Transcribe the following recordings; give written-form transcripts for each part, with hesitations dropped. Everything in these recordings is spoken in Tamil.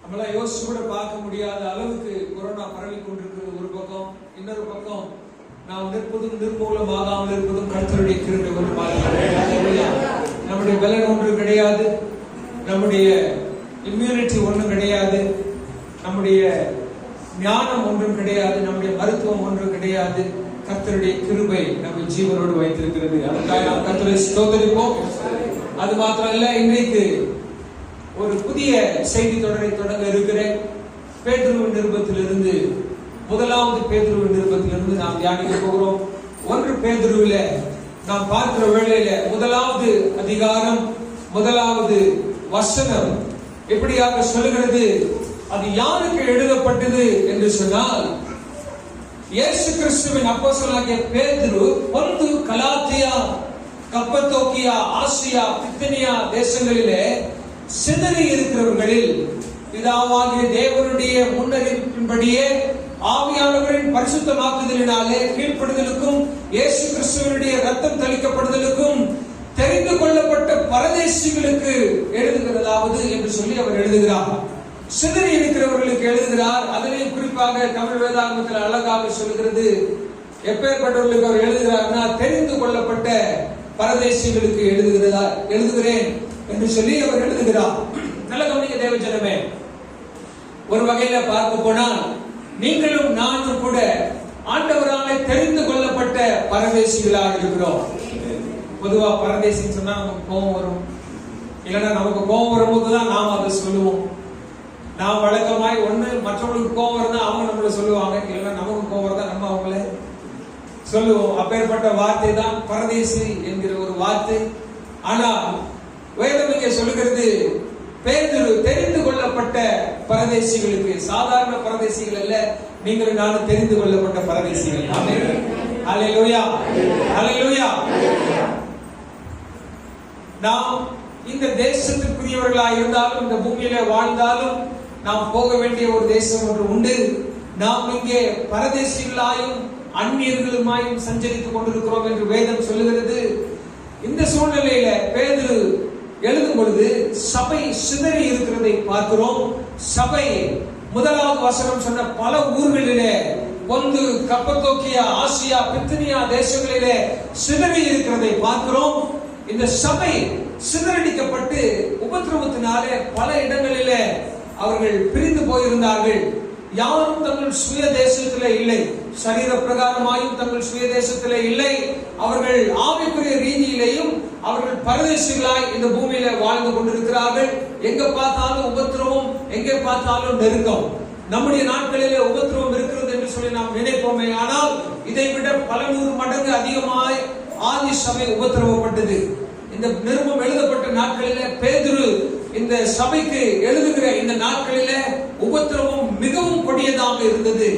நம்மளாம் யோசிச்சு கூட பார்க்க முடியாத அளவுக்கு கொரோனா பரவி கொண்டிருக்கிறது ஒரு பக்கம். இன்னொரு பக்கம் நாம் நிற்பதும் நிர்மூலமாகாமல் இருப்பதும் கர்த்தருடைய கிருபை என்று பார்க்கிறோம். நம்முடைய பலன் ஒன்றும் கிடையாது, நம்முடைய இம்யூனிட்டி ஒன்றும் கிடையாது, நம்முடைய ஞானம் ஒன்றும் கிடையாது, நம்முடைய மருத்துவம் ஒன்றும் கிடையாது. கர்த்தருடைய கிருபை நம்மை ஜீவனோடு வைத்திருக்கிறது. அதுக்காக நாம் கர்த்தரை ஸ்தோத்திரிப்போம். அது மாத்திரமல்ல, இன்றைக்கு ஒரு புதிய செய்தி தொடரை தொடங்க இருக்கிறேன். பேதுருவின் நிருபத்திலிருந்து, முதலாவது பேதுருவின் நிருபத்திலிருந்து நாம் தியானிக்க போகிறோம். 1 பேதுருவில நாம் பார்க்கிற வேளையில முதலாவது அதிகாரம், முதலாவது வசனம் எப்படியாக சொல்லுகிறது? அது யாருக்கு எழுதப்பட்டது என்று சொன்னால், இயேசு கிறிஸ்துவின் அப்போஸ்தலனாகிய பேதுரு பொந்து, கலாத்தியா, கப்பத்தோக்கியா, ஆசியா, பித்தனியா தேசங்களிலே சிதறி இருக்கிறவர்களில் பிதாவாகிய தேவனுடைய முன்னறிவிப்பின்படியே ஆவியானவரின் பரிசுத்தமாக்குதலினாலே கீழ்ப்படுதலுக்கும் இயேசு கிறிஸ்துவினுடைய ரத்தம் தெளிக்கப்படுதலுக்கும் தெரிந்து கொள்ளப்பட்ட பரதேசிகளுக்கு எழுதுகிறதாவது என்று சொல்லி அவர் எழுதுகிறார். சிதறி இருக்கிறவர்களுக்கு எழுதுகிறார். அதிலேயும் குறிப்பாக தமிழ் வேதாகமத்தில் அழகாக சொல்லுகிறது, எப்பேற்பட்டவர்களுக்கு அவர் எழுதுகிறார்னா, தெரிந்து கொள்ளப்பட்ட பரதேசிகளுக்கு எழுதுகிறேன் என்று சொல்லி அவர் எழுதுகிறார். நல்ல கவனிக்க தேவ ஜனமே, ஒரு வகையில பார்க்க போனால் நீங்களும் நானும் கூட ஆண்டவராலே தெரிந்து கொள்ளப்பட்ட பரதேசிகளாக இருக்கிறோம். பொதுவா பரதேசின்னு சொன்னா நமக்கு கோபம் வரும், இல்லைன்னா நமக்கு கோபம் வரும்போதுதான் நாம் அதை சொல்லுவோம். நாம் வழக்கமாய் ஒண்ணு மற்றவங்களுக்கு கோபம் வருதா அவங்க நம்மள சொல்லுவாங்க, இல்லைன்னா நமக்கு கோபம் வருதா நம்ம அவங்கள சொல்லுவோம். அப்பேற்பட்ட வார்த்தை தான் பரதேசி என்கிற ஒரு வார்த்தை. ஆனால் வேதம் இங்கே சொல்லுகிறது, பேதுரு தெரிந்து கொள்ளப்பட்ட பரதேசிகளுக்கு, சாதாரண பரதேசிகள் அல்ல, நீங்கள் நானும் தெரிந்து கொள்ளப்பட்ட பரதேசிகள். ஆமென். ஹல்லேலூயா, ஹல்லேலூயா. நாம் இந்த தேசத்துக்குரியவர்களாக இருந்தாலும், இந்த பூமியில வாழ்ந்தாலும், நாம் போக வேண்டிய ஒரு தேசம் ஒன்று உண்டு. நாம் இங்கே பரதேசிகளாயும் அந்நியர்களுமாயும் சஞ்சரித்துக் கொண்டிருக்கிறோம் என்று வேதம் சொல்லுகிறது. இந்த சூழ்நிலையில பேதுரு எழுதும் பொழுது சபை சிதறி இருக்கிறதை பார்க்கிறோம். சபை முதலாவது வசனம் சொன்ன பல ஊர்களிலே, பொந்து, கப்பத்தோக்கியா, ஆசியா, பித்தனியா தேசங்களிலே சிதறி இருக்கிறதை பார்க்கிறோம். இந்த சபை சிதறடிக்கப்பட்டு உபத்திரவத்தினாலே பல இடங்களிலே அவர்கள் பிரிந்து போயிருந்தார்கள். யாரும் தங்கள் சுய தேசத்திலே இல்லை, சரீர பிரகாரமாயும் தங்கள் சுய தேசத்திலே இல்லை. அவர்கள் ஆவிக்குரிய ரீதியிலேயும் அவர்கள் பரதேசிகளாய் இந்த பூமியில வாழ்ந்து கொண்டிருக்கிறார்கள். எங்க பார்த்தாலும் உபத்திரவம், எங்கே பார்த்தாலும் நெருக்கம். நம்முடைய நாட்களிலே உபத்திரவம் இருக்கிறது என்று சொல்லி நாம் நினைப்போமே, ஆனால் இதை விட பல 100 மடங்கு அதிகமாய் ஆதி சபை உபத்திரவப்பட்டது. இந்த நிருபம் எழுதப்பட்ட நாட்களிலே பேதுரு இந்த சபைக்கு எழுதுகிற இந்த நாட்களிலே உபத்திரவம் மிகவும் கொடியதாக இருந்தது.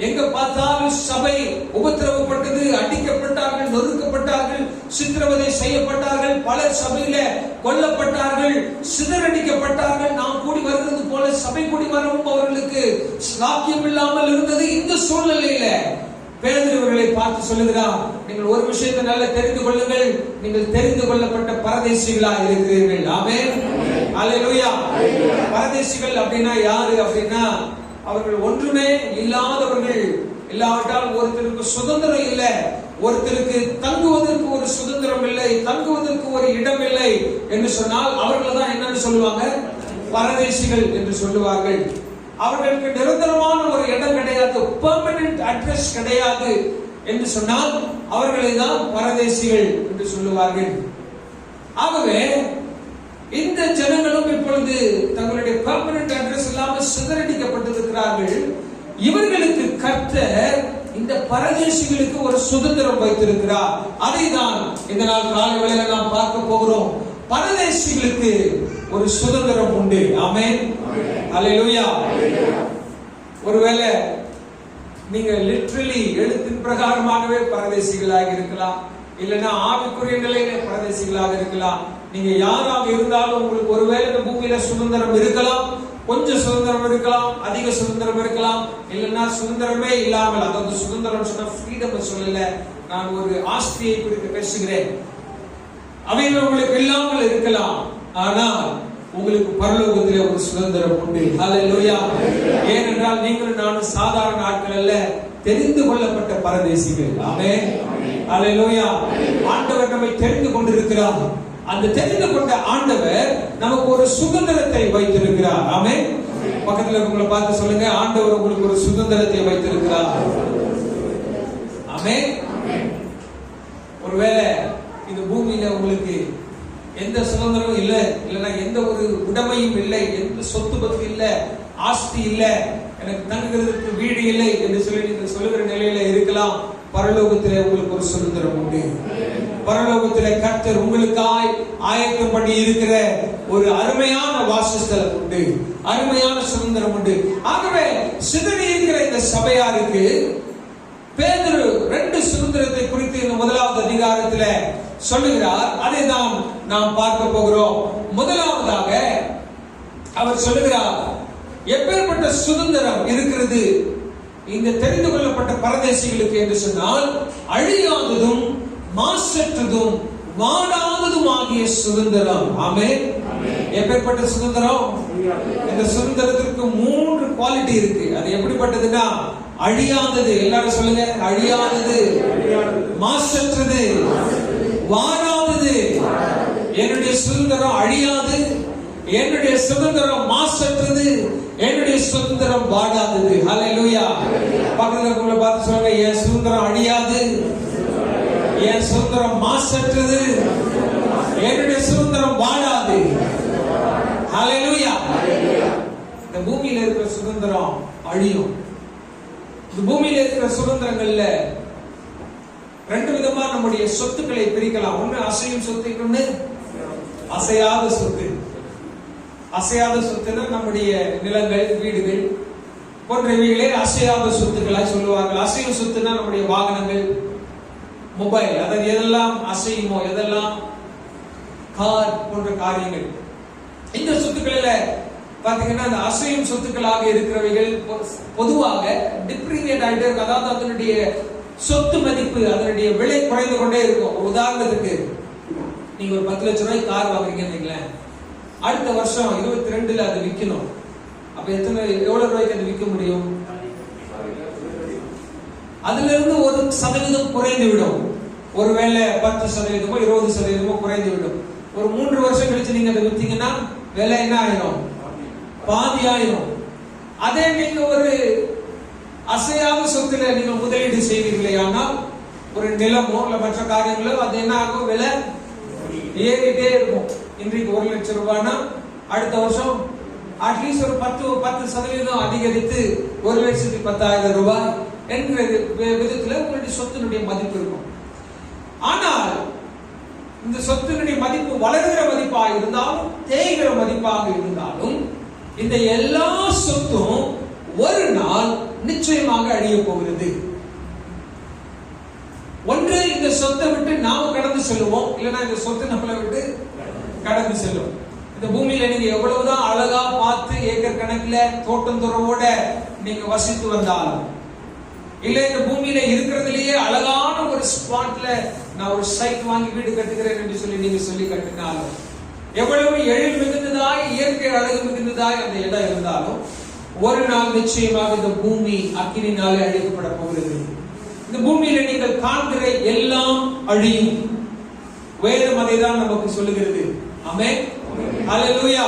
எங்க பார்த்தாலும் சபை உபத்திரவப்பட்டது. அடிக்கப்பட்டார்கள், நொறுக்கப்பட்டார்கள், சித்திரவதை செய்யப்பட்டார்கள், பலர் சபையில கொல்லப்பட்டார்கள், சிதறடிக்கப்பட்டார்கள். நாம் கூடி வருகிறது போல சபை கூடி வரவும் அவர்களுக்கு சாக்கியம் இல்லாமல் இருந்தது. இந்த சூழ்நிலையில பேதுரு இவர்களை பார்த்து சொல்லுகிறார், நீங்கள் ஒரு விஷயத்தை நல்லா தெரிந்து கொள்ளுங்கள், நீங்கள் தெரிந்து கொள்ளப்பட்ட பரதேசிகளாக இருக்கிறீர்கள். ஆமென், ஹல்லேலூயா. பரதேசிகள் அப்படின்னா யாரு அப்படின்னா, அவர்கள் ஒன்றுமே இல்லாதவர்கள். இல்லாவிட்டால் ஒருத்தருக்கு சுதந்திரம் இல்லை, ஒருத்தருக்கு தங்குவதற்கு ஒரு சுதந்திரம் இல்லை, தங்குவதற்கு ஒரு இடம் இல்லை என்று சொன்னால் அவர்கள் தான் என்னன்னு சொல்லுவாங்க? பரதேசிகள் என்று சொல்லுவார்கள். அவர்களுக்கு நிரந்தரமான ஒரு இடம் கிடையாது, பெர்மனன்ட் அட்ரஸ் கிடையாது என்று சொன்னால் அவர்களை தான் பரதேசிகள் என்று சொல்லுவார்கள். ஆகவே இந்த ஜனங்களும் இப்பொழுது தங்களுடைய பெர்மனன்ட் அட்ரஸ் இல்லாமல் சிதறடிக்கப்பட்டிருக்கிறார்கள். இவர்களுக்கு கர்த்தர் இந்த பரதேசிகளுக்கு ஒரு சுதந்திரம் வைத்திருக்கிறார். அதை தான் இந்த நாள் காலை வேளையில நாம் பார்க்க போகிறோம். பரதேசிகளுக்கு ஒரு சுதந்திரம் உண்டு. ஆமென், ஹல்லேலூயா. ஒருவேளை நீங்க லிட்டரலி எழுத்தின் பிரகாரமாகவே பரதேசிகளாக இருக்கலாம், இல்லைன்னா ஆவிக்குரிய நிலையில பரதேசிகளாக இருக்கலாம். நீங்க யாராக இருந்தாலும் உங்களுக்கு ஒருவேளை இந்த பூமியில சுதந்திரம் இருக்கலாம், கொஞ்சம் சுதந்திரம் இருக்கலாம், அதிக சுதந்திரம் இருக்கலாம், இல்லைன்னா சுதந்திரமே இல்லாமல், அதாவது சுதந்திரம் சொன்னா ஃப்ரீடம் சொல்லல, நான் ஒரு ஆஸ்தியை குறித்து பேசுகிறேன். அவைகள் உங்களுக்கு இல்லாமல் இருக்கலாம். ஆனால் உங்களுக்கு பரலோகத்திலே ஒரு சுதந்திரம் உண்டு. ஹல்லேலூயா. ஏனென்றால் நீங்களும் நானும் சாதாரண ஆட்கள் அல்ல, தெரிந்து கொள்ளப்பட்ட பரதேசிகள். ஆமென். ஹல்லேலூயா. ஆண்டவர் நம்மை தெரிந்து கொண்டிருக்கிறார். அந்த தெரிந்து கொண்ட ஆண்டவர் நமக்கு ஒரு சுதந்திரத்தை வைத்திருக்கிறார். ஆமென். பக்கத்துல உங்களை பார்த்து சொல்லுங்க, ஆண்டவர் உங்களுக்கு ஒரு சுதந்திரத்தை வைத்திருக்கிறார். ஆமென். ஒருவேளை இந்த பூமியில உங்களுக்கு எந்த சுதந்திரமும் இல்லை, இல்லைன்னா எந்த ஒரு உடைமையும் இல்லை, எந்த சொத்து பத்து இல்லை, ஆஸ்தி இல்லை, எனக்கு தங்குறதுக்கு வீடு இல்லை என்று சொல்லி நீங்க சொல்லுகிற நிலையில இருக்கலாம். பரலோகத்திலே உங்களுக்கு ஒரு சுதந்திரம் உண்டு. பரலோகத்திலே கர்த்தர் உங்களுக்காய் ஆயத்தம் பண்ணி இருக்கிற ஒரு அருமையான வாசஸ்தலம் உண்டு, அருமையான சுதந்திரம் உண்டு. ஆகவே சிதறி இருக்கிற இந்த சபையாருக்கு பேதுரு 2 சுதந்திரத்தை குறித்து இந்த 1வது அதிகாரத்தில் சொல்லுகிறார். அதை தான் நாம் பார்க்க போகிறோம். முதலாவதாக அவர் சொல்லுகிறார், எப்பேற்பட்ட சுதந்திரம் இருக்கிறது இந்த தெரிந்து கொள்ளப்பட்ட பரதேசிகளுக்கு என்று சொன்னால், அழியாததும் மாசற்றதும் வாடாததும் ஆகிய சுதந்திரம். ஆமென். எப்பேற்பட்ட சுதந்திரம்? இந்த சுதந்திரத்திற்கு 3 குவாலிட்டி இருக்கு. அது எப்படிப்பட்டதுன்னா, அழியாதது. எல்லாரும் சொல்லுங்க, அழியாதது, மாசற்றது, வாடாதது. என்னுடைய சுதந்திரம் அழியாது, என்னுடைய சுதந்திரம் மாசற்றது, என்னுடைய சுதந்திரம் வாடாதது. ஹல்லேலூயா. பக்கத்துல இருக்கவங்கள பார்த்து சொல்லுங்க, என் சுதந்திரம் அழியாது, என் சுதந்திரம் மாசற்றது, என்னுடைய சுதந்திரம் வாடாது. ஹல்லேலூயா. இந்த பூமியில இருக்கிற சுதந்திரம் அழியும். இந்த பூமியில இருக்கிற சுதந்திரங்கள்ல 2 விதமா நம்முடைய சொத்துக்களை பிரிக்கலாம். ஒண்ணு அசையும் சொத்து, இன்னொன்னு அசையாத சொத்து. அசையாத சொத்துன்னா நம்முடைய நிலங்கள், வீடுகள் போன்றவைகளே அசையாத சொத்துக்களாய் சொல்லுவார்கள். அசையும் சொத்துனா நம்முடைய வாகனங்கள், மொபைல், அதாவது எதெல்லாம் அசையுமோ, எதெல்லாம் கார் போன்ற காரியங்கள். இந்த சொத்துக்களில பாத்தீங்கன்னா அந்த அசையும் சொத்துக்களாக இருக்கிறவைகள் பொதுவாக டிப்ரிசியேட் ஆகிட்டே இருக்கும். அதாவது அதனுடைய சொத்து மதிப்பு, அதனுடைய விலை குறைந்து கொண்டே இருக்கும். உதாரணத்துக்கு நீங்க ஒரு 10 லட்சம் ரூபாய் கார் வாங்குறீங்கன்னு, அடுத்த வருஷம் 22ல அது விற்கணும். அப்ப எவ்வளவு ரூபாய்க்கு அது விற்க முடியும்? அதுல இருந்து 1% குறைந்து விடும். ஒருவேளை 10%, 20% குறைந்து விடும். ஒரு 3 வருஷம் கழிச்சு நீங்க அதை வித்தீங்கன்னா விலை என்ன ஆயிரும்? பாதி ஆயிரும். அதே நீங்க ஒரு அசையாத சொத்துல நீங்க முதலீடு செய்வீர்களே, ஆனால் ஒரு நிலமோ இல்ல மற்ற காரியங்களோ, அது என்ன ஆகும்? விலை ஏறிட்டே இருக்கும். இன்றைக்கு 1 லட்சம் ரூபாய்னா அடுத்த வருஷம் அட்லீஸ்ட் ஒரு 10% அதிகரித்து 1,10,000 ரூபாய் என்கிற விதத்துல உங்களுடைய சொத்தினுடைய மதிப்பு இருக்கும். ஆனால் இந்த சொத்தினுடைய மதிப்பு வளர்கிற மதிப்பாக இருந்தாலும் தேய்கிற மதிப்பாக இருந்தாலும் இந்த எல்லா சொத்தும் ஒரு நாள் நிச்சயமாக அழிய போகிறது. ஒன்று இந்த சொத்தை விட்டு நாம கடந்து செல்லுவோம், இல்லைன்னா இந்த சொத்து நம்மளை விட்டு கடந்து செல்லும். இந்த பூமியில நீங்க எவ்வளவுதான் அழகா பார்த்து ஏக்கர் கணக்குல தோட்டம் துறவோட நீங்க வசித்து வந்தாலும், இல்ல இந்த பூமியில இருக்கிறதுலயே அழகான ஒரு ஸ்பாட்ல நான் ஒரு சைட் வாங்கி வீடு கட்டுகிறேன் என்று சொல்லி நீங்க சொல்லி கட்டினாலும், எவ்வளவு எழில் மிகுந்ததாய் இயற்கை அழகு மிகுந்ததாய் அந்த இடம் இருந்தாலும், ஒரு நாள் நிச்சயமாக இந்த பூமி அக்கினினாலே அழிக்கப்பட போகிறது. இந்த பூமியில நீங்கள் காண்கிற எல்லாம் அழியும். வேதம் அதை தான் நமக்கு சொல்லுகிறது. ஆமென். ஹல்லேலூயா.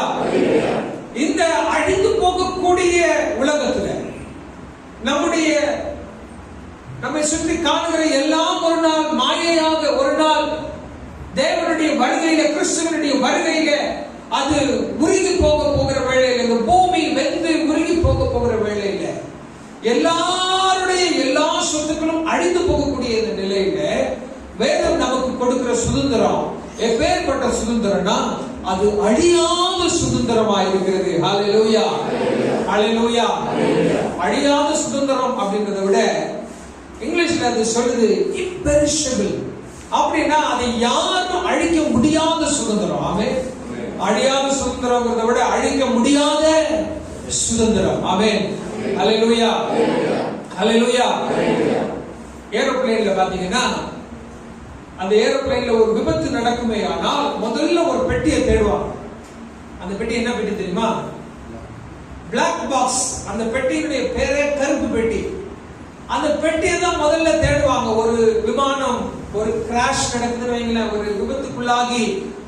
இந்த அழிந்து போகக்கூடிய உலகத்துல நம்மை சுற்றி காணுகிற எல்லாம் ஒரு நாள் மாயையாக, ஒரு நாள் தேவனுடைய வருகையில, கிறிஸ்துவனுடைய வருகையில அது உருகி போகிற வேளையில, இந்த பூமி வெந்து உருகி போகிற வேளையில எல்லாருடைய எல்லா சொத்துக்களும் அழிந்து போகக்கூடிய இந்த நிலையில வேதம் நமக்கு கொடுக்கிற சுதந்திரம் எப்பேற்பட்ட சுதந்திரம்னா, அது அழியாத சுதந்திரமா இருக்கிறது. ஹல்லேலூயா, ஹல்லேலூயா. அழியாத சுதந்திரம் அப்படின்றத விட இங்கிலீஷ்ல அது சொல்லுது imperishable. அப்படின்னா அதை யாரும் அழிக்க முடியாத சுதந்திரம். ஆமென். அழியாத சுதந்திரம்ங்கிறத விட அழிக்க முடியாத சுதந்திரம். ஆமென். ஹல்லேலூயா, ஹல்லேலூயா. ஏரோப்ளேன்ல பாத்தீங்கன்னா, அந்த ஏரோப்ளேன்ல ஒரு விபத்து நடக்குமே ஆனால் முதல்ல ஒரு பெட்டியை தேடுவாங்க. அந்த பெட்டி என்ன பெட்டி தெரியுமா? Black box. அந்த பெட்டியினுடைய பேரே கருப்பு பெட்டி. அந்த பெட்டியை தான் முதல்ல தேடுவாங்க. ஒரு விமானம் ஒரு கிராஷ் நடக்குதுன்னு வைங்களேன், ஒரு விபத்துக்குள்ளாகி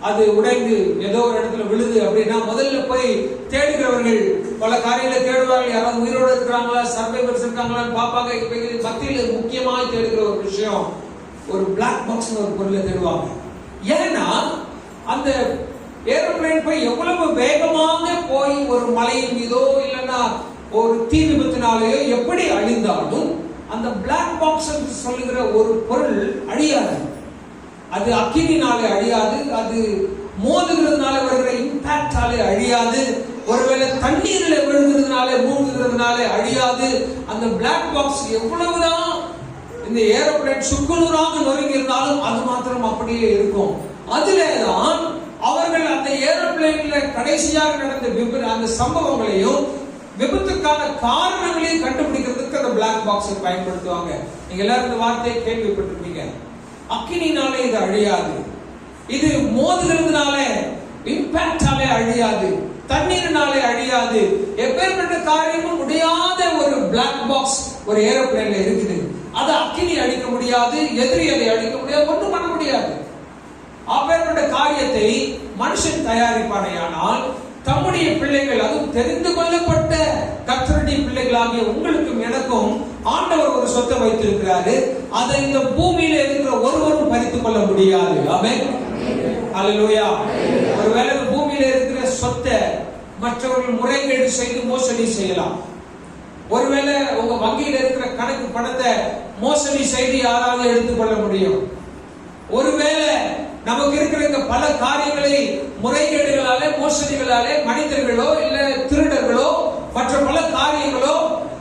அது உடைந்து ஏதோ ஒரு இடத்துல விழுது அப்படின்னா முதல்ல போய் தேடுகிறவர்கள் பல காரியங்களை தேடுவார்கள். யாராவது உயிரோடு இருக்கிறாங்களா, சர்வைவர்ஸ் இருக்காங்களான்னு பார்ப்பாங்க. இப்ப மத்தியில் முக்கியமாக தேடுகிற ஒரு விஷயம் ஒரு பிளாக் பாக்ஸ் ஒரு பொருளை தேடுவாங்க. ஏன்னா அந்த ஏரோப்ளேன் போய் எவ்வளவு வேகமாக போய் ஒரு மலையின் மீதோ இல்லைன்னா ஒரு தீ விபத்தினாலேயோ எப்படி அழிந்தாலும் அந்த பிளாக் பாக்ஸ் என்று சொல்லுகிற ஒரு பொருள் அழியாது. அது அக்கினினாலே அழியாது, அது மோதுகிறதுனால வருகிற இம்பாக்டாலே அழியாது, ஒருவேளை தண்ணீரில் விழுகிறதுனால மூழ்குகிறதுனால அழியாது. அந்த பிளாக் பாக்ஸ் எவ்வளவுதான் இந்த ஏரோப்ளேன் சுக்குநூறாக நொறுங்கி இருந்தாலும் அது மாத்திரம் அப்படியே இருக்கும். அதிலேதான் அவர்கள் அந்த ஏரோப்ளேன்ல கடைசியாக நடந்த அந்த சம்பவங்களையும் விபத்துக்கான காரணங்களையும் கண்டுபிடிக்கிறதுக்கு அந்த பிளாக் பாக்ஸை பயன்படுத்துவாங்க. நீங்க எல்லாரும் இந்த வார்த்தையை கேள்விப்பட்டிருப்பீங்க. அக்கினினாலே இது அழியாது, இது மோதுகிறதுனால இம்பாக்டாலே அழியாது, தண்ணீரினாலே அழியாது. எப்பேற்பட்ட காரியமும் முடியாத ஒரு பிளாக் பாக்ஸ் ஒரு ஏரோப்ளேன்ல இருக்குது. அது அக்கினி அழிக்க முடியாது, எதிரி அதை அழிக்க முடியாது, ஒன்றும் பண்ண முடியாது. அப்பேற்பட்ட காரியத்தை மனுஷன் தயாரிப்பானேயானால் தம்முடைய பிள்ளைகள், அதுவும் தெரிந்து கொள்ளப்பட்ட கர்த்தருடைய பிள்ளைகளாகிய உங்களுக்கும் எனக்கும் ஆண்டவர் ஒரு சொத்தை வைத்திருக்கிறாரு. அதை இந்த பூமியில இருக்கிற ஒருவரும் பறித்துக் கொள்ள முடியாது. ஆமென், ஹல்லேலூயா. ஒருவேளை பூமியில இருக்கிற சொத்தை மற்றவர்கள் முறைகேடு செய்து மோசடி செய்யலாம். ஒருவேளை உங்க வங்கியில இருக்கிற கணக்கு பணத்தை மோசடி செய்து யாராவது எடுத்துக்கொள்ள முடியும். ஒருவேளை நமக்கு இருக்கிற இந்த பல காரியங்களை முறைகேடுகளாலே மோசடிகளாலே மனிதர்களோ இல்ல திருடர்களோ மற்ற பல காரியங்களோ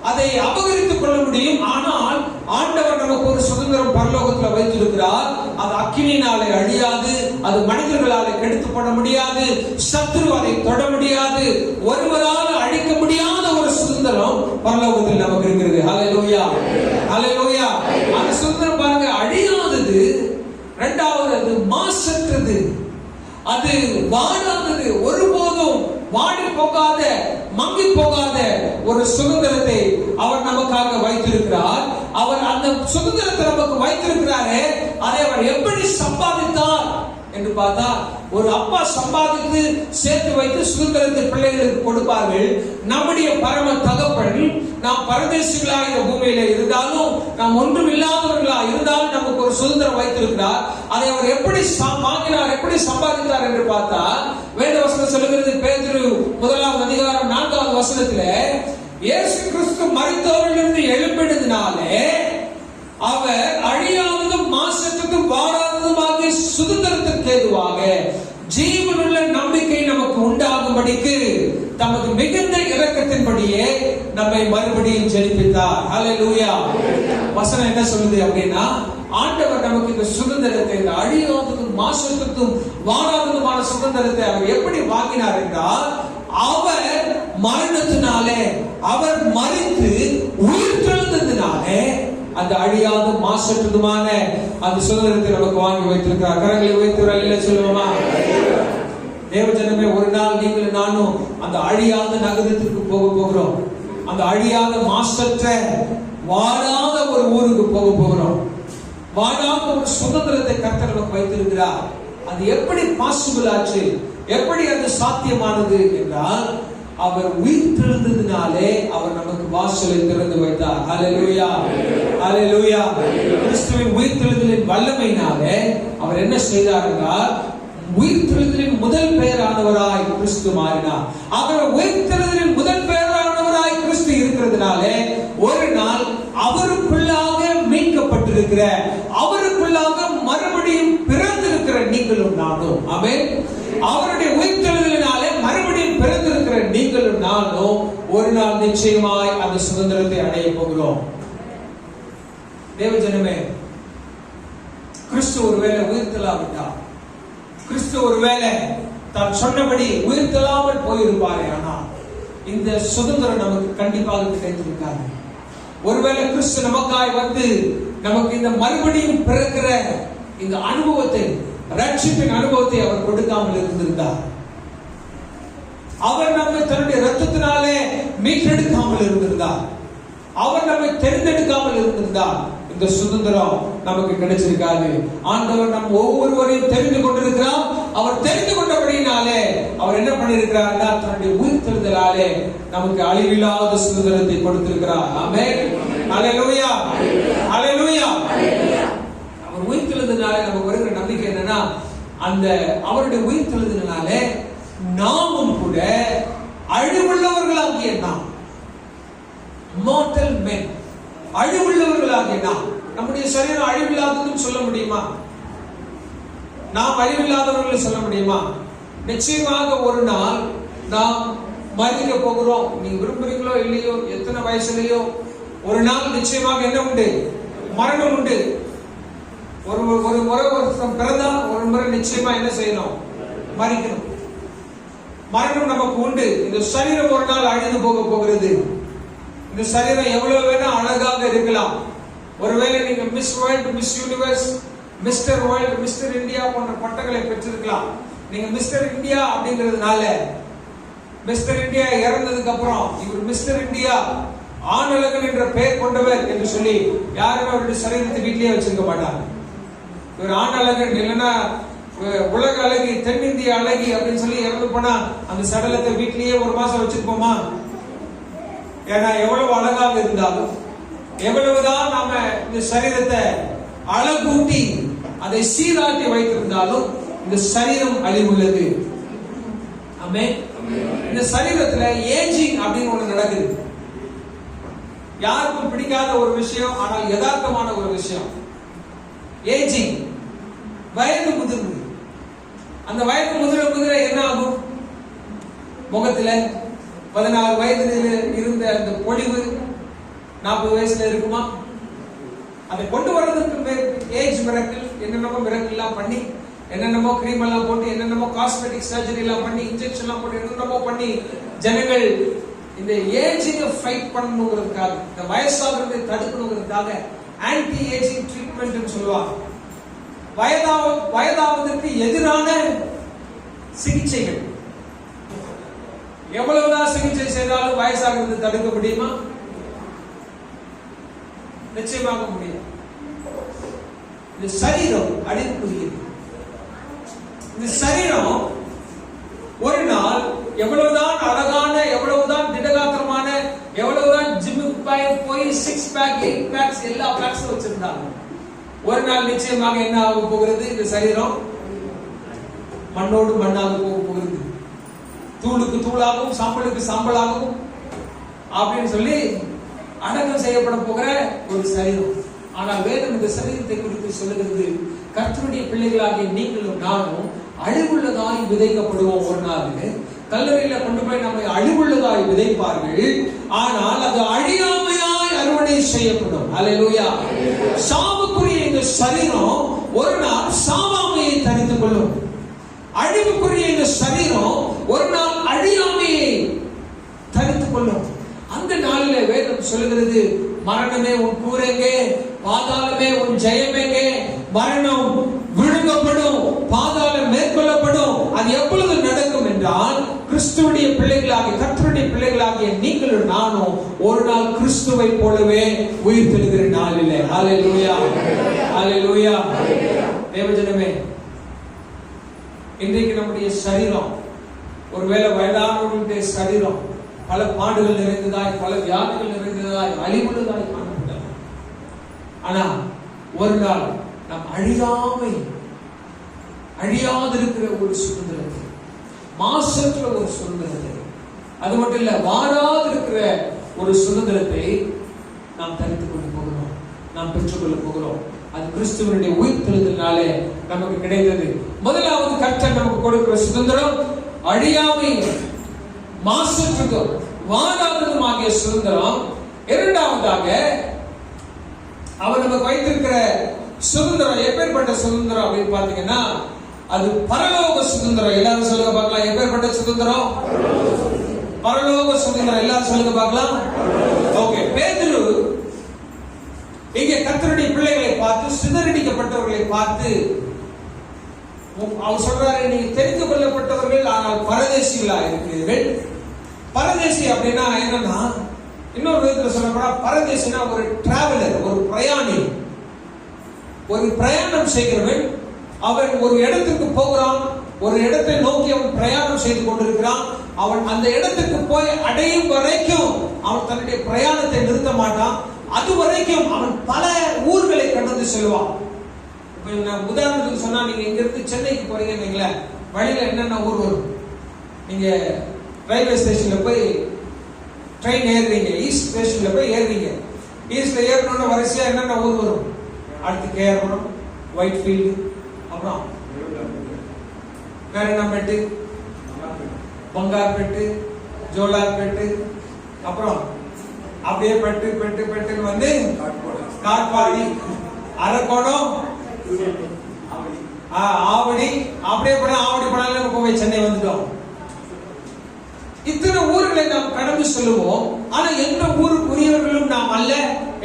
அதை அபகரித்துக் கொள்ள முடியும். ஆனால் ஆண்டவர் நமக்கு ஒரு சுதந்திரம் பரலோகத்தில் வைத்திருக்கிறார். அது அக்கினினாலே அழியாது, அது மனிதர்களாலே கெடுத்து போட முடியாது, சத்துரு அதை தொட முடியாது, ஒருவரால் அழிக்க முடியாத ஒரு சுதந்திரம் பரலோகத்தில் நமக்கு இருக்கிறது. ஹல்லேலூயா, ஹல்லேலூயா. அந்த சுதந்திரம் பாருங்க, அழியாதது. இரண்டாவது, அது மாசற்றது, அது வாடாதது, ஒருபோதும் வாடி போகாத மங்கி போகாத ஒரு சுதந்திரத்தை அவர் நமக்காக வைத்திருக்கிறார். அவர் அந்த சுதந்திரத்தை நமக்கு வைத்திருக்கிறாரே, அதை அவர் எப்படி சம்பாதித்தார் என்று பார்த்தா, ஒரு அப்பா சம்பாதித்து சேர்த்து வைத்து சுதந்திரத்தை பிள்ளைகளுக்கு கொடுப்பார்கள். நம்முடைய பரம தகப்பன் நாம் பரதேசிகளா இந்த பூமியில இருந்தாலும், நாம் ஒன்றும் இல்லாதவர்களா இருந்தாலும் நமக்கு ஒரு சுதந்திரம் வைத்திருக்கிறார். அதை அவர் எப்படி வாங்கினார், எப்படி சம்பாதித்தார் என்று பார்த்தா, வேத வசனம் சொல்லுகிறது, பேதுரு 1 அதிகாரம் 4வது வசனத்துல, இயேசு கிறிஸ்து மரித்தோரிலிருந்து எழும்பினதினாலே அவர் அழியாததும் மாசற்றதும் வாடாததுமாகிய சுதந்திரத்திற்கு ஏதுவாக ஜீவனுள்ள நம்பிக்கை நமக்கு உண்டாகும்படிக்கு தமது மிகுந்த இரக்கத்தின்படியே நம்மை மறுபடியும் ஜெனிப்பித்தார். ஹல்லேலூயா. வசனம் என்ன சொல்லுது அப்படின்னா, ஆண்டவர் நமக்கு இந்த சுதந்திரத்தை, இந்த அழியாததும் மாசற்றதும் வாடாததுமான சுதந்திரத்தை அவர் எப்படி வாங்கினார் என்றால், அவர் மரணத்தினாலே, அவர் மரித்து உயிர்த்தெழுந்ததினாலே அந்த அழியாத மாசற்றதுமான அந்த சுதந்திரத்தை நமக்கு வாங்கி வைத்திருக்கிறார். கரங்களை வைத்து சொல்லுவோமா? தேவஜனமே, ஒரு நாள் நீங்கள் நானும் அந்த அழியாத நகரத்திற்கு போக போகிறோம். அந்த அழியாத மாசற்ற வாடாத ஒரு ஊருக்கு போக போகிறோம். வாடாத ஒரு சுதந்திரத்தை கர்த்தர் நமக்கு வைத்திருக்கிறார். அது எப்படி பாசிபிள் ஆச்சு, எப்படி அது சாத்தியமானது என்றால், அவர் உயிர்த்தெழுந்ததினாலே அவர் நமக்கு வாசலை திறந்து வைத்தார். ஹல்லேலூயா, ஹல்லேலூயா. கிறிஸ்துவின் உயிர்த்தெழுதலின் வல்லமையினாலே அவர் என்ன செய்தார் என்றால், உயிர்த்தெழுதலின் முதல் பெயரானவராய் கிறிஸ்து மாறினார். அவர் உயிர்த்தெழுதலின் முதல் பெயரானவராய் கிறிஸ்து இருக்கிறதுனாலே ஒரு நாள் அவருக்குள்ளாக மீட்கப்பட்டிருக்கிற, அவருக்குள்ளாக மறுபடியும் பிறந்திருக்கிற நீங்களும் நானும், ஆமென், அவருடைய உயிர்த்தெழுதலினாலே மறுபடியும் பிறந்திருக்கிற நீங்களும் நானும் ஒரு நாள் நிச்சயமாய் அந்த சுதந்திரத்தை அடைய போகிறோம். தேவஜனமே, கிறிஸ்து ஒருவேளை உயிர்த்தெழாவிட்டார், கிறிஸ்து ஒருவேளை தான் சொன்னபடி உயிர்த்தெழாமல் போயிருப்பாரே, ஆனால் இந்த சுதந்திரம் நமக்கு கண்டிப்பாக கிடைத்திருக்காது. ஒருவேளை கிறிஸ்து நமக்காய் வந்து நமக்கு இந்த மறுபடியும் பிறக்கிற இந்த அனுபவத்தை, ரட்சிப்பின் அனுபவத்தை அவர் கொடுக்காமல் இருந்திருந்தார். அவர் நம்மை தன்னுடைய ரத்தத்தினாலே மீட்டெடுக்காமல் இருந்திருந்தார், அவர் நம்மை தெரிந்தெடுக்காமல் இருந்திருந்தார், இந்த சுதந்திரம் நமக்கு கிடைச்சிருக்காது. ஆண்டவர் நம் ஒவ்வொருவரையும் தெரிந்து கொண்டிருக்கிறார். அவர் தெரிந்து கொண்டபடியினாலே அவர் என்ன பண்ணியிருக்கிறார், தன்னுடைய உயிர்த்தெழுதலாலே நமக்கு அழிவில்லாத சுதந்திரத்தை கொடுத்திருக்கிறார். ஆமென், அல்லேலூயா, அல்லேலூயா. அவர் உயிர்த்தெழுதலாலே நமக்கு வருகிற நம்பிக்கை என்னன்னா, அந்த அவருடைய உயிர்த்தெழுதலாலே நாமும் கூட அழிவுள்ளவர்களாகிய நாம், mortal men, அழிவுள்ளவர்களாகிய நாம், நம்முடைய சரீரம் அழிவில்லாததுன்னு சொல்ல முடியுமா? நாம் அழிவில்லாதவர்கள் சொல்ல முடியுமா? நிச்சயமாக ஒரு நாள் நாம் மரிக்க போகிறோம். நீங்க விரும்புறீங்களோ இல்லையோ, எத்தனை வயசுலயோ, ஒரு நாள் நிச்சயமாக என்ன உண்டு? மரணம் உண்டு. ஒரு முறை ஒருத்தன் பிறந்தா ஒரு முறை நிச்சயமா என்ன செய்யணும்? மரிக்கணும். மரணம் நமக்கு உண்டு. இந்த சரீரம் ஒரு நாள் அழிந்து போக போகிறது. இந்த சரீரம் எவ்வளவு வேணா அழகாக இருக்கலாம். ஒருவேளை நீங்க miss world, miss universe, mister world, mister India போன்ற பட்டங்களை பெற்றிருக்கலாம். நீங்க மிஸ்டர் இந்தியா அப்படிங்கிறதுனால, மிஸ்டர் இந்தியா இறந்ததுக்கு அப்புறம் இவர் மிஸ்டர் இந்தியா ஆணழகன் என்ற பெயர் கொண்டவர் என்று சொல்லி யாரும் அவருடைய சரீரத்தை வீட்டிலேயே வச்சிருக்க மாட்டாங்க. இவர் ஆணழகன் இல்லைன்னா உலக அழகி, தென்னிந்திய அழகி அப்படின்னு சொல்லி இறந்து போனா அந்த சடலத்தை வீட்டிலேயே ஒரு மாசம் வச்சிருப்போமா? ஏன்னா எவ்வளவு அழகாக இருந்தாலும், எவ்வளவுதான் நாம இந்த சரீரத்தை அழகூட்டி அதை சீராட்டி வைத்திருந்தாலும் இந்த சரீரம் அழிவுள்ளது. ஆமென். இந்த சரீரத்துல ஏஜிங் அப்படின்னு ஒண்ணு நடக்குது. யாருக்கும் பிடிக்காத ஒரு விஷயம், ஆனால் யதார்த்தமான ஒரு விஷயம். ஏஜிங், வயது முதிர்வு. அந்த வயது முதிர என்ன ஆகும்? முகத்துல 16 வயதில் இருந்த அந்த பொலிவு 40 வயசுல இருக்குமா? அதை கொண்டு வர்றதுக்கு ஏஜ் மிரக்கிள், என்னென்னமோ மிரக்கிள் எல்லாம் பண்ணி, என்னென்னமோ கிரீம் எல்லாம் போட்டு, என்னென்னமோ காஸ்மெட்டிக் சர்ஜரி எல்லாம் பண்ணி, இன்ஜெக்ஷன் எல்லாம் போட்டு, என்னென்னமோ பண்ணி ஜனங்கள் இந்த ஏஜிங்கை ஃபைட் பண்ணணுங்கிறதுக்காக, இந்த வயசாகிறதை தடுக்கணுங்கிறதுக்காக ஆன்டி ஏஜிங் ட்ரீட்மெண்ட் சொல்லுவாங்க. வயதாவதற்கு எதிரான சிகிச்சைகள். எவ்வளவுதான் சிகிச்சை செய்தாலும் வயசாகிறது தடுக்க முடியுமா? நிச்சயமாக முடியும். இந்த சரீரம் அழிவுக்குரியது. இந்த சரீரம் ஒரு நாள் எவ்வளவுதான் அழகான, எவ்வளவுதான் திடகாத்திரமான, எவ்வளவுதான் ஜிம்முக்கு போய் 6 பேக் 8 பேக்ஸ் எல்லா பேக்ஸும் வச்சிருந்தாங்க, ஒரு நாள் நிச்சயமாக என்ன ஆக போகிறது? இந்த சரீரம் மண்ணோடு மண்ணாக போக போகிறது. தூளுக்கு தூளாகவும் சாம்பலுக்கு சாம்பலாகவும் அப்படின்னு சொல்லி அடக்கம் செய்யப்பட போகிற ஒரு சரீரம். ஆனால் வேதம் இந்த சரீரத்தை குறித்து சொல்லுகிறது, கர்த்தருடைய பிள்ளைகளாகிய நீங்களும் நானும் அழிவுள்ளதாய் விதைக்கப்படுவோம். ஒரு நாள் கல்லறையில கொண்டு போய் நம்மை அழிவுள்ளதாய் விதைப்பார்கள், ஆனால் அது அழியாமையாய் அறுவடை செய்யப்படும். அல்லேலூயா. சாவுக்குரிய இந்த சரீரம் ஒரு நாள் சாவாமையை தரித்துக் கொள்ளும். அழிவுக்குரிய இந்த சரீரம் ஒரு நாள் அழியாமையை தரித்துக் கொள்ளும். அந்த நாளிலே வேதம் சொல்லுகிறது, மரணமே உன் கூரெங்கே, பாதாளமே உன் ஜெயமெங்கே. மரணம் விழுங்கப்படும், பாதாளம் மேற்கொள்ளப்படும். அது எப்பொழுது நடக்கும் என்றால், கிறிஸ்துவுடைய பிள்ளைகளாகிய, கர்த்தருடைய பிள்ளைகளாகிய நீங்களும் நானும் ஒரு நாள் கிறிஸ்துவை போலவே உயிர் தெழுகிற நாளிலே. ஹல்லேலூயா, ஹல்லேலூயா. தேவஜனமே, இன்றைக்கு நம்முடைய சரீரம், ஒருவேளை வயதானவர்களுடைய சரீரம் பல பாடுகள் நிறைந்ததாய், பல வியாதிகள் நிறைந்ததாய், அழிவுள்ளதாய் காணப்பட்டது. ஆனா ஒரு நாள் நாம் அழியாதிருக்கிற ஒரு சுதந்திரத்தை, மாசற்ற ஒரு சுதந்திரத்தை, அது மட்டும் இல்ல மாறாதிருக்கிற ஒரு சுதந்திரத்தை நாம் தரித்துக் கொண்டு போகிறோம், நாம் பெற்றுக்கொள்ள போகிறோம். அது கிறிஸ்துவனுடைய உயிர்த்தெழுதலினாலே நமக்கு கிடைத்தது. முதலாவது கர்த்தர் நமக்கு கொடுக்கிற சுதந்திரம் அழியாமை, மாசற்றதும் வாராததும் ஆகிய சுதந்திரம். இரண்டாவதாக அவர் நமக்கு வைத்திருக்கிற சுதந்திரம் எப்பேற்பட்ட சுதந்திரம் அப்படின்னு பாத்தீங்கன்னா, அது பரலோக சுதந்திரம். எல்லாரும் சொல்லுங்க பார்க்கலாம், எப்பேற்பட்ட சுதந்திரம்? பரலோக சுதந்திரம். எல்லாரும் சொல்லுங்க பார்க்கலாம். ஓகே. பேதுரு இங்கே கர்த்தருடைய பிள்ளைகளை பார்த்து, சிதறடிக்கப்பட்டவர்களை பார்த்து அவர் சொல்றாரு, நீங்க தெரிந்து கொள்ளப்பட்டவர்கள் ஆனால் பரதேசிகளா இருக்கிறீர்கள். பரதேசி அப்படின்னா என்னன்னா, இன்னொரு விதத்துல சொல்லப்போனா பரதேசினா ஒரு டிராவலர், ஒரு பிரயாணி, ஒரு பிரயாணம் செய்கிறவன். அவன் ஒரு இடத்துக்கு போகிறான், ஒரு இடத்தை நோக்கி அவன் பிரயாணம் செய்து கொண்டிருக்கிறான். அவன் அந்த இடத்துக்கு போய் அடையும் வரைக்கும் அவன் தன்னுடைய பிரயாணத்தை நிறுத்த மாட்டான். அது வரைக்கும் அவன் பல ஊர்களை கடந்து செல்வான். உதாரணத்துக்கு சொன்னா, நீங்க இங்க இருந்து சென்னைக்கு போறீங்க, வழியில என்னென்ன ஊர் வரும்? நீங்க ரயில்வே ஸ்டேஷன்ல போய் ட்ரெயின் ஏறுறீங்க, ஈஸ்ட் ஸ்டேஷன்ல போய் ஏறுறீங்க. ஈஸ்ட்ல ஏறணும்னு வரிசையா என்னென்ன ஊர் வரும்? அடுத்து கேரளம், ஒயிட்ஃபீல்டு, அப்புறம் கரணம்பேட்டு, பங்கார்பேட்டு, ஜோலார்பேட்டு, அப்புறம் அப்படியே பெட்டு பெட்டு பெட்டுன்னு வந்து காட்பாடி, அரக்கோணம், ஆவடி, அப்படியே போனா ஆவடி போனாலும் நம்ம போய் சென்னை வந்துட்டோம். இத்தனை ஊர்களை நாம் கடந்து சொல்லுவோம். ஆனா எந்த ஊருக்குரியவர்களும் நாம் அல்ல,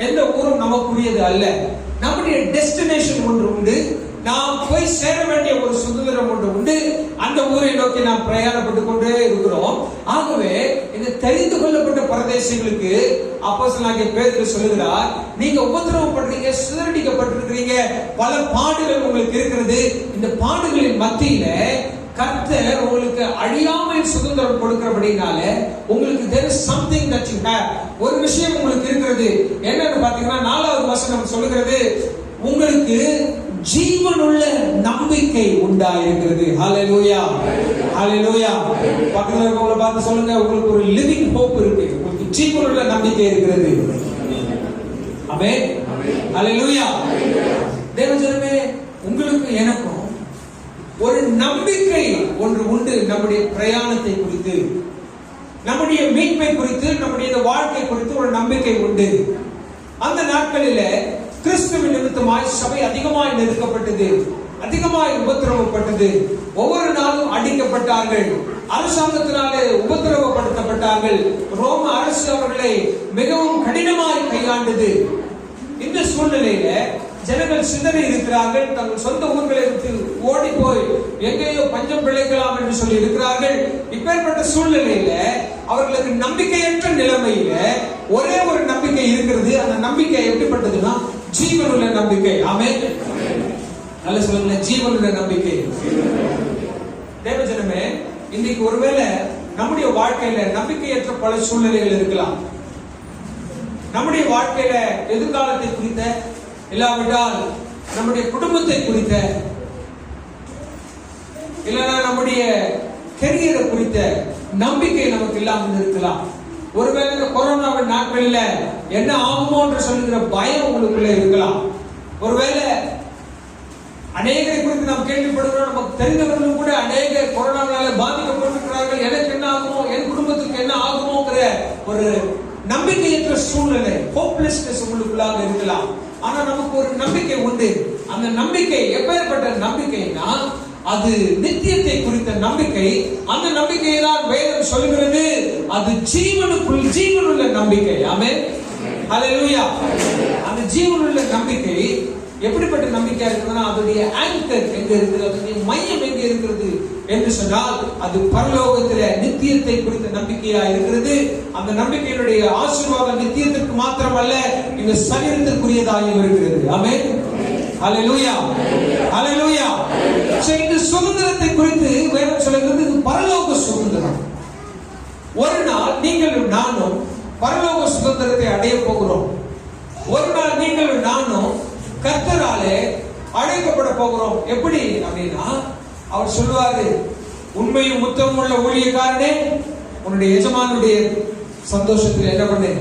எந்த ஊரும் நமக்குரியது அல்ல. நம்முடைய டெஸ்டினேஷன் ஒன்று உண்டு, நாம் போய் சேர வேண்டிய ஒரு சுதந்திரம் ஒன்று உண்டு. அந்த ஊரை நோக்கி நாம் பிரயாணப்பட்டு கொண்டே இருக்கிறோம். ஆகவே இந்த தெரிந்து கொள்ளப்பட்ட பரதேசிகளுக்கு அப்போஸ்தலனாகிய பேதுரு சொல்லுகிறார், நீங்க உபத்திரவப்படுறீங்க, சிதறடிக்கப்பட்டிருக்கிறீங்க, பல பாடுகள் உங்களுக்கு இருக்கிறது. இந்த பாடுகளின் மத்தியில கர்த்தர் உங்களுக்கு அழியாமல் சுதந்திரம் கொடுக்கிறபடினால உங்களுக்கு there is something that you have. ஒரு விஷயம் உங்களுக்கு இருக்கிறது. என்னன்னு பாத்தீங்கன்னா 4வது வசனம் சொல்லுகிறது, உங்களுக்கு ஜீவனுள்ள நம்பிக்கை உண்டாயிருக்கிறது. ஹalleluya, ஹalleluya. பக்கத்துல இருக்கவங்கள பார்த்து சொல்லுங்க, உங்களுக்கு ஒரு லிவிங் ஹோப் இருக்கு, உங்களுக்கு ஜீவனுள்ள நம்பிக்கை இருக்கிறது. ஆமென், ஹalleluya. தேவஜனமே, உங்களுக்கு எனக்கும் ஒரு நம்பிக்கை ஒன்று உண்டு. நம்முடைய பிரயாணத்தை குறித்து, நம்முடைய மீட்பை குறித்து, நம்முடைய வாழ்க்கை குறித்து ஒரு நம்பிக்கை உண்டு. அந்த நாட்களிலே கிறிஸ்துவின் நிமித்தமாய் சபை அதிகமாய் நெருக்கப்பட்டது, அதிகமாய் உபத்திரவப்பட்டது. ஒவ்வொரு நாளும் அடிக்கப்பட்டார்கள், அரசாங்கத்தினாலே உபத்திரவப்படுத்தப்பட்டார்கள். ரோம அரசு அவர்களை மிகவும் கடினமாய் கையாண்டது. இந்த சூழ்நிலையில ஜனங்கள் சிதறி இருக்கிறார்கள். தங்கள் சொந்த ஊர்களை விட்டு ஓடி போய் எங்கேயோ பஞ்சம் பிழைக்கலாம் என்று சொல்லி இருக்கிறார்கள். இப்பேற்பட்ட சூழ்நிலையில அவர்களுக்கு நம்பிக்கையற்ற நிலைமையில ஒரே ஒரு நம்பிக்கை இருக்கிறது. அந்த நம்பிக்கை எப்படிப்பட்டதுன்னா ஜீவனுள்ள நம்பிக்கை. ஆமென், நல்ல சொல்லுங்க, ஜீவனுள்ள நம்பிக்கை. தேவஜனமே, இன்னைக்கு ஒருவேளை நம்முடைய வாழ்க்கையில நம்பிக்கையற்ற பல சூழ்நிலைகள் இருக்கலாம். நம்முடைய வாழ்க்கையில எதிர்காலத்தை குறித்த, இல்லாவிட்டால் நம்முடைய குடும்பத்தை குறித்த, இல்லைன்னா நம்முடைய கெரியரை குறித்த நம்பிக்கை நமக்கு இல்லாமல் இருக்கலாம். ஒருவேளை இந்த கொரோனாவின் நாட்களில் என்ன ஆகுமோ என்று சொல்லுகிற பயம் உங்களுக்குள்ள இருக்கலாம். ஒருவேளை அநேகரை குறித்து நாம் கேள்விப்படுகிறோம், நமக்கு தெரிந்தவர்களும் கூட அநேக கொரோனாவால பாதிக்கப்பட்டிருக்கிறார்கள். எனக்கு என்ன ஆகுமோ, என் குடும்பத்துக்கு என்ன ஆகுமோங்கிற ஒரு நம்பிக்கையற்ற சூழ்நிலை, ஹோப்லெஸ்னஸ் உங்களுக்குள்ளாக இருக்கலாம். ஆனா நமக்கு ஒரு நம்பிக்கை உண்டு. அந்த நம்பிக்கை எப்பேற்பட்ட நம்பிக்கைனா, அது நித்தியத்தை குறித்த நம்பிக்கை. அந்த நம்பிக்கையை தான் வேதம் சொல்கிறது, அது ஜீவனுள்ள நம்பிக்கை. ஆமென், ஹalleluya. அந்த ஜீவனுள்ள நம்பிக்கை எப்படிப்பட்ட நம்பிக்கையா இருக்குதுன்னா, அதோடைய ஆங்கர் எங்க இருக்குது, அதோடைய மையம் எங்க இருக்கிறது என்று சொன்னால், அது பரலோகத்திலே நித்தியத்தை குறித்த நம்பிக்கையா இருக்கிறது. அந்த நம்பிக்கையினுடைய ஆசீர்வாதம் நித்தியத்திற்கு மாத்திரமல்ல, இந்த சரீரத்திற்குரியதாயும் இருக்கிறது. ஆமென், ஹalleluya, ஹalleluya. இந்த சுதந்திரத்தை குறித்து வேதம் சொல்கிறது, இது பரலோக சுதந்திரம். ஒரு நாள் நீங்களும் நானும் பரலோக சுதந்திரத்தை அடைய போகிறோம். ஒரு நாள் நீங்களும் நானும் கர்த்தராலே அழைக்கப்பட போகிறோம். எப்படி அப்படின்னா, அவர் சொல்லுவாரு, உண்மையும் முத்தமும் உள்ள ஊழியக்காரனே, உன்னுடைய எஜமானுடைய சந்தோஷத்தில் என்ன பண்ணு.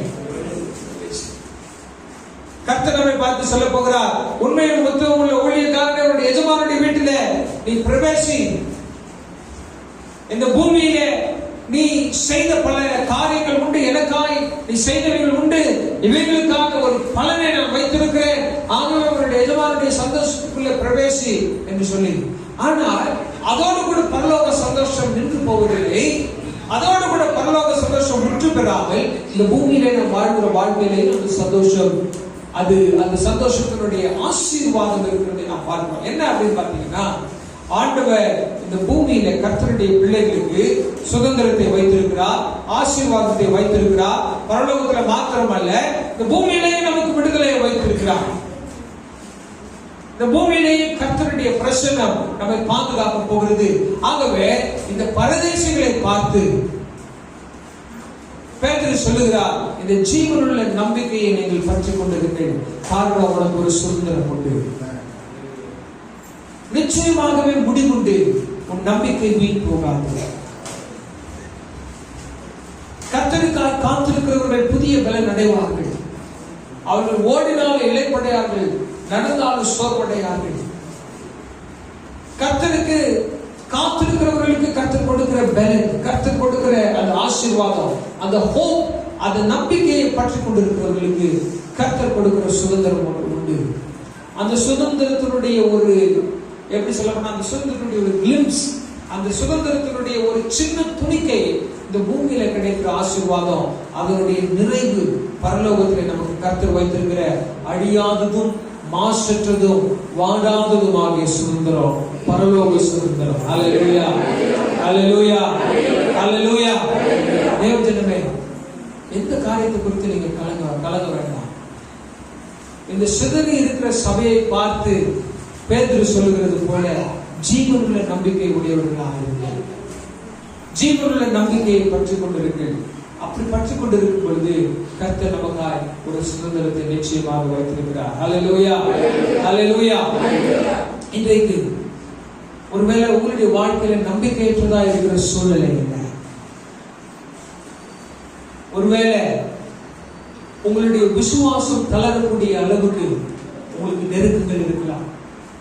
கர்த்தர் நம்மை பார்த்து சொல்ல போகிறார், உண்மையும் முத்தமும் உள்ள ஊழியக்காரனே, உன்னுடைய எஜமானுடைய வீட்டில நீ பிரவேசி. இந்த பூமியிலே நீ செய்த பல காரியங்கள் உண்டு, எனக்காய் நீ செய்தவைகள் உண்டு, இவைகளுக்காக ஒரு பலனை நான் வைத்திருக்கிறேன். ஆகவே அவருடைய எஜமானுடைய சந்தோஷத்துக்குள்ள பிரவேசி என்று சொல்லி. ஆனால் அதோடு கூட பரலோக சந்தோஷம் நின்று போவதில்லை. அதோடு கூட பரலோக சந்தோஷம் முற்று பெறாமல் இந்த பூமியிலே நாம் வாழ்கிற வாழ்க்கையிலே அந்த சந்தோஷம், அது அந்த சந்தோஷத்தினுடைய ஆசீர்வாதம் இருக்கிறதை நாம் பார்க்கிறோம். என்ன அப்படின்னு பார்த்தீங்கன்னா, ஆண்டவர் இந்த பூமியில கர்த்தருடைய பிள்ளைகளுக்கு சுதந்திரத்தை வைத்திருக்கிறார், ஆசீர்வாதத்தை வைத்திருக்கிறார். பரலோகத்துல மாத்திரமல்ல, இந்த பூமியிலேயே நமக்கு விடுதலையை வைத்திருக்கிறார். இந்த பூமியிலேயே கர்த்தருடைய பிரசன்னம் நம்மை பாதுகாக்க போகிறது. ஆகவே இந்த பரதேசிகளை பார்த்து பேதுரு சொல்லுகிறார், இந்த ஜீவனுள்ள நம்பிக்கையை நீங்கள் பற்றிக் கொண்டிருக்கிறீர்கள். காரணம், உனக்கு ஒரு சுதந்திரம் உண்டு. நிச்சயமாகவே முடிவுண்டு. உன் நம்பிக்கை வீண் போகாது. கர்த்தருக்காய் காத்திருக்கிறவர்கள் புதிய பலன் அடைவார்கள். அவர்கள் ஓடினாலும் இளைப்படையார்கள், நடந்தாலும் சோர்வடையார்கள். கர்த்தருக்கு காத்திருக்கிறவர்களுக்கு கர்த்தர் கொடுக்கிற பலன், கர்த்தர் கொடுக்கிற அந்த ஆசீர்வாதம், அந்த ஹோப், அந்த நம்பிக்கையை பற்றி கொண்டிருக்கிறவர்களுக்கு கர்த்தர் கொடுக்கிற சுதந்திரம் உண்டு. அந்த சுதந்திரத்தினுடைய ஒரு எப்படி சொல்லப்போனா, அந்த சுதந்திரத்தினுடைய ஒரு கிளிம்ஸ், அந்த சுதந்திரத்தினுடைய ஒரு சின்ன துணிக்கை, இந்த பூமியில கிடைக்கிற ஆசீர்வாதம், அதனுடைய நிறைவு பரலோகத்திலே நமக்கு கர்த்தர் வைத்திருக்கிற அழியாததும் மாசற்றதும் வாடாததும் ஆகிய சுதந்திரம், பரலோக சுதந்திரம். அல்லேலூயா, அல்லேலூயா, அல்லேலூயா. தேவஜனமே, எந்த காரியத்தை குறித்து நீங்க கலங்க வேண்டாம். இந்த சிதறி இருக்கிற சபையை பார்த்து பேதுரு சொல்லுகிறது போல, ஜீவனுள்ள நம்பிக்கை உடையவர்களாக இருங்கள். ஜீவனுள்ள நம்பிக்கையை பற்றிக் கொண்டிருங்கள். அப்படி பற்றிக் கொண்டிருக்கும் பொழுது கர்த்தர் நமக்காய் ஒரு சுதந்திரத்தை நிச்சயமாக வைத்திருக்கிறார். அல்லேலூயா, அல்லேலூயா. இன்றைக்கு ஒருவேளை உங்களுடைய வாழ்க்கையில நம்பிக்கையற்றதா இருக்கிற சூழ்நிலை என்ன? ஒருவேளை உங்களுடைய விசுவாசம் தளரக்கூடிய அளவுக்கு உங்களுக்கு நெருக்கங்கள் இருக்கலாம்.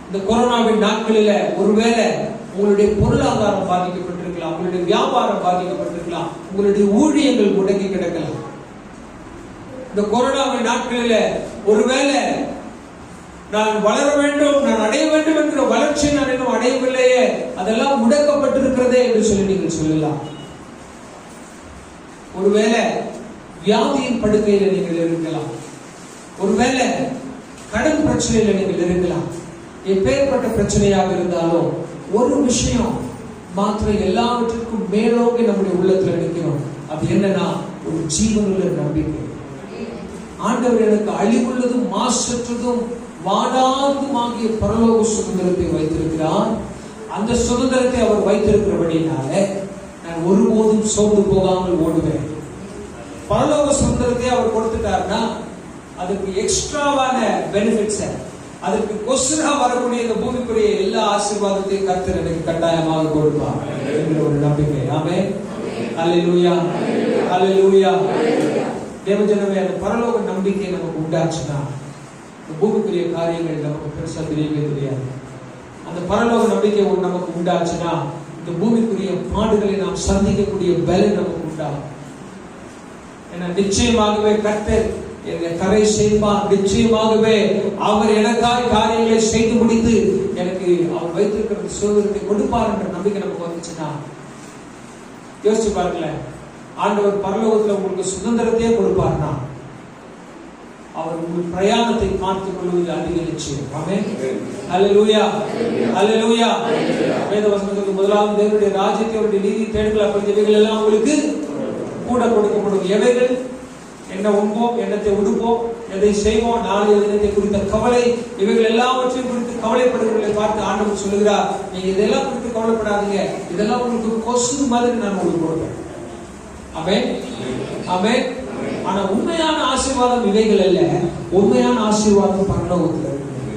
இந்த கொரோனாவின் நாட்களில ஒருவேளை உங்களுடைய பொருளாதாரம் பாதிக்கப்பட்டிருக்கலாம், உங்களுடைய வியாபாரம் பாதிக்கப்பட்டிருக்கலாம், உங்களுடைய ஊழியங்கள் முடங்கி கிடக்கலாம். இந்த கொரோனாவின் நாட்களில ஒருவேளை நான் வளர வேண்டும், நான் அடைய வேண்டும் என்கிற வளர்ச்சி நான் இன்னும் அடையவில்லையே, அதெல்லாம் முடக்கப்பட்டிருக்கிறதே என்று சொல்லி நீங்கள் சொல்லலாம். ஒருவேளை வியாதியின் படுக்கையில நீங்கள் இருக்கலாம், ஒருவேளை கடன் பிரச்சனையில நீங்கள் இருக்கலாம். எப்பேற்பட்ட பிரச்சனையாக இருந்தாலும் ஒரு விஷயம் மாத்திரம் எல்லாவற்றிற்கும் மேலோங்கி நம்முடைய உள்ளத்துல நிற்கிறோம். அது என்னன்னா, ஒரு ஜீவனுள்ள நம்பிக்கை. ஆண்டவர் எனக்கு அழிவுள்ளதும் மாசற்றதும் வாடாததும் ஆகிய பரலோக சுதந்திரத்தை வைத்திருக்கிறார். அந்த சுதந்திரத்தை அவர் வைத்திருக்கிறபடினால நான் ஒருபோதும் சோர்ந்து போகாமல் ஓடுவேன். பரலோக சுதந்திரத்தை அவர் கொடுத்துட்டார்னா அதுக்கு எக்ஸ்ட்ராவான பெனிஃபிட்ஸ், அதற்கு கொஸ்டரா வரக்கூடிய இந்த பூமிக்குரிய எல்லா ஆசீர்வாதத்தையும் கர்த்தர் எனக்கு கட்டாயமாக கொடுப்பார் என்கிற ஒரு நம்பிக்கை. ஆமென், அல்லேலூயா, அல்லேலூயா. தேவஜனமே, அந்த பரலோக நம்பிக்கை நமக்கு உண்டாச்சுன்னா இந்த பூமிக்குரிய காரியங்கள் நமக்கு பெருசா தெரியவே தெரியாது. அந்த பரலோக நம்பிக்கை நமக்கு உண்டாச்சுன்னா இந்த பூமிக்குரிய பாடுகளை நாம் சந்திக்கக்கூடிய பலன் நமக்கு உண்டாகும். ஏன்னா நிச்சயமாகவே கர்த்தர் என்னை கரை செய்வார். நிச்சயமாகவே அவர் எனக்காய் காரியங்களை செய்து முடித்து எனக்கு அவர் வைத்திருக்கிற சுதந்திரத்தை கொடுப்பார் என்ற நம்பிக்கை நமக்கு வந்துச்சுன்னா, யோசிச்சு பாருங்களேன், ஆண்டவர் பரலோகத்துல உங்களுக்கு சுதந்திரத்தையே கொடுப்பார்னா அவர் உங்கள் பிரயாணத்தை பார்த்துக் கொள்வதில் அதிக நிச்சயம். ஆமென், அல்லேலூயா, அல்லேலூயா. வேத வசனத்துக்கு முதலாவது தேவனுடைய ராஜ்யத்தை, அவருடைய நீதி தேடுங்கள், அப்படி இவைகள் எல்லாம் உங்களுக்கு கூட கொடுக்கப்படும். எவைகள்? என்ன உண்போம், என்னத்தை உடுப்போம், எதை செய்வோம், நாளைய தினத்தை குறித்த கவலை, இவைகள் எல்லாவற்றையும் குறித்து கவலைப்படுகிறவர்களை பார்த்து ஆண்டவர் சொல்லுகிறார், நீங்க இதெல்லாம் குறித்து கவலைப்படாதீங்க, இதெல்லாம் உங்களுக்கு கொசு மாதிரி நான் உங்களுக்கு கொடுப்பேன். ஆமென், ஆமென். ஆனா உண்மையான ஆசீர்வாதம் இவைகள் அல்ல. உண்மையான ஆசீர்வாதம் பரலோகத்தில் இருக்கு.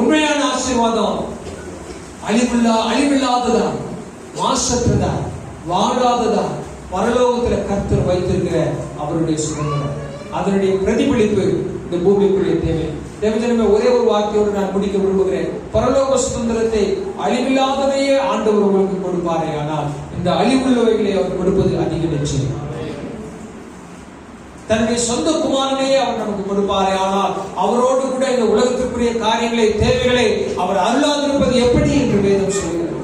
உண்மையான ஆசீர்வாதம் அழிவில்லாததா, மாசற்றதா, வாடாததா, பரலோகத்துல கர்த்தர் வைத்திருக்கிற அவருடைய சுதந்திரம், அதனுடைய பிரதிபலிப்பு இந்த பூமிக்குரிய தேவை. தேவஜனமே, ஒரே ஒரு வார்த்தையோடு நான் முடிக்க விரும்புகிறேன். பரலோக சுதந்திரத்தை அழிவில்லாததையே ஆண்டவர் உங்களுக்கு கொடுப்பாரே, ஆனால் இந்த அழிவுள்ளவைகளை அவர் கொடுப்பது அதிக நிச்சயம். தன்னுடைய சொந்த குமாரனையே அவர் நமக்கு கொடுப்பாரே, ஆனால் அவரோடு கூட இந்த உலகத்திற்குரிய காரியங்களை, தேவைகளை அவர் அருளாதிருப்பது எப்படி என்று வேதம் சொல்கிறது.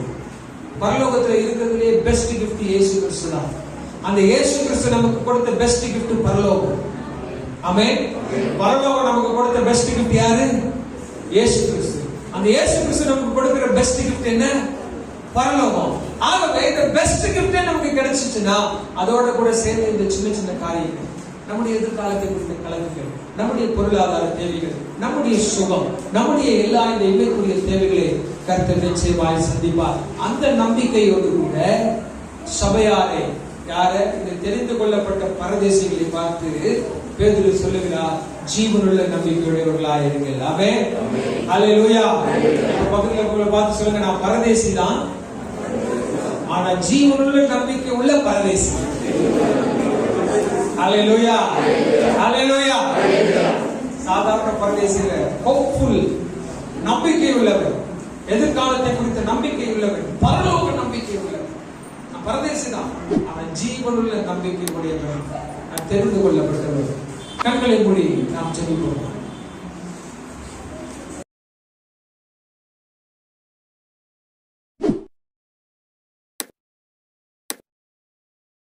பரலோகத்தில் இருக்கிறதுலே பெஸ்ட் கிஃப்ட் இயேசு கிறிஸ்து தான். அந்த இயேசு கிறிஸ்து நமக்கு கொடுத்த பெஸ்ட் கிஃப்ட் பரலோகம். ஆமென். பரலோகம் நமக்கு கொடுத்த பெஸ்ட் கிஃப்ட் யாரு? இயேசு கிறிஸ்து. அந்த இயேசு கிறிஸ்து நமக்கு கொடுக்கிற பெஸ்ட் கிஃப்ட் என்ன? பரலோகம். ஆகவே இந்த பெஸ்ட் கிஃப்ட் நமக்கு கிடைச்சிச்சுன்னா அதோட கூட சேர்ந்து இந்த சின்ன சின்ன காரியங்கள், நம்முடைய எதிர்காலத்தை குறித்த கலங்குகள், நம்முடைய பொருளாதார தேவைகள், நம்முடைய சுகம், நம்முடைய எல்லா இந்த இவைக்குரிய தேவைகளை கர்த்தர் நிச்சயமாய் சந்திப்பார். அந்த நம்பிக்கையோடு கூட சபையாரே யார இந்த தெரிந்து கொள்ளப்பட்ட பரதேசிகளை பார்த்து பேதுரு சொல்லுகிறார், ஜீவனுள்ள நம்பிக்கையுடையவர்களாய் இருங்கள். ஆமென். ஹல்லேலூயா. பக்கத்துல உங்களை பார்த்து சொல்லுங்க, நான் பரதேசி தான், ஆனா ஜீவனுள்ள நம்பிக்கை உள்ள பரதேசி. ஹல்லேலூயா. ஹல்லேலூயா. சாதாரண பரதேசி இல்ல, ஹோப்ஃபுல், நம்பிக்கை உள்ளவர், எதிர்காலத்தை குறித்த நம்பிக்கை உள்ளவர், பரலோக நம்பிக்கை உள்ளவர். நான் பரதேசி தான், ஆனா ஜீவனுள்ள நம்பிக்கை உடையவர், நான் தெரிந்து கொள்ளப்பட்டவர். கண்களை மூடி நாம் ஜெபிப்போம்.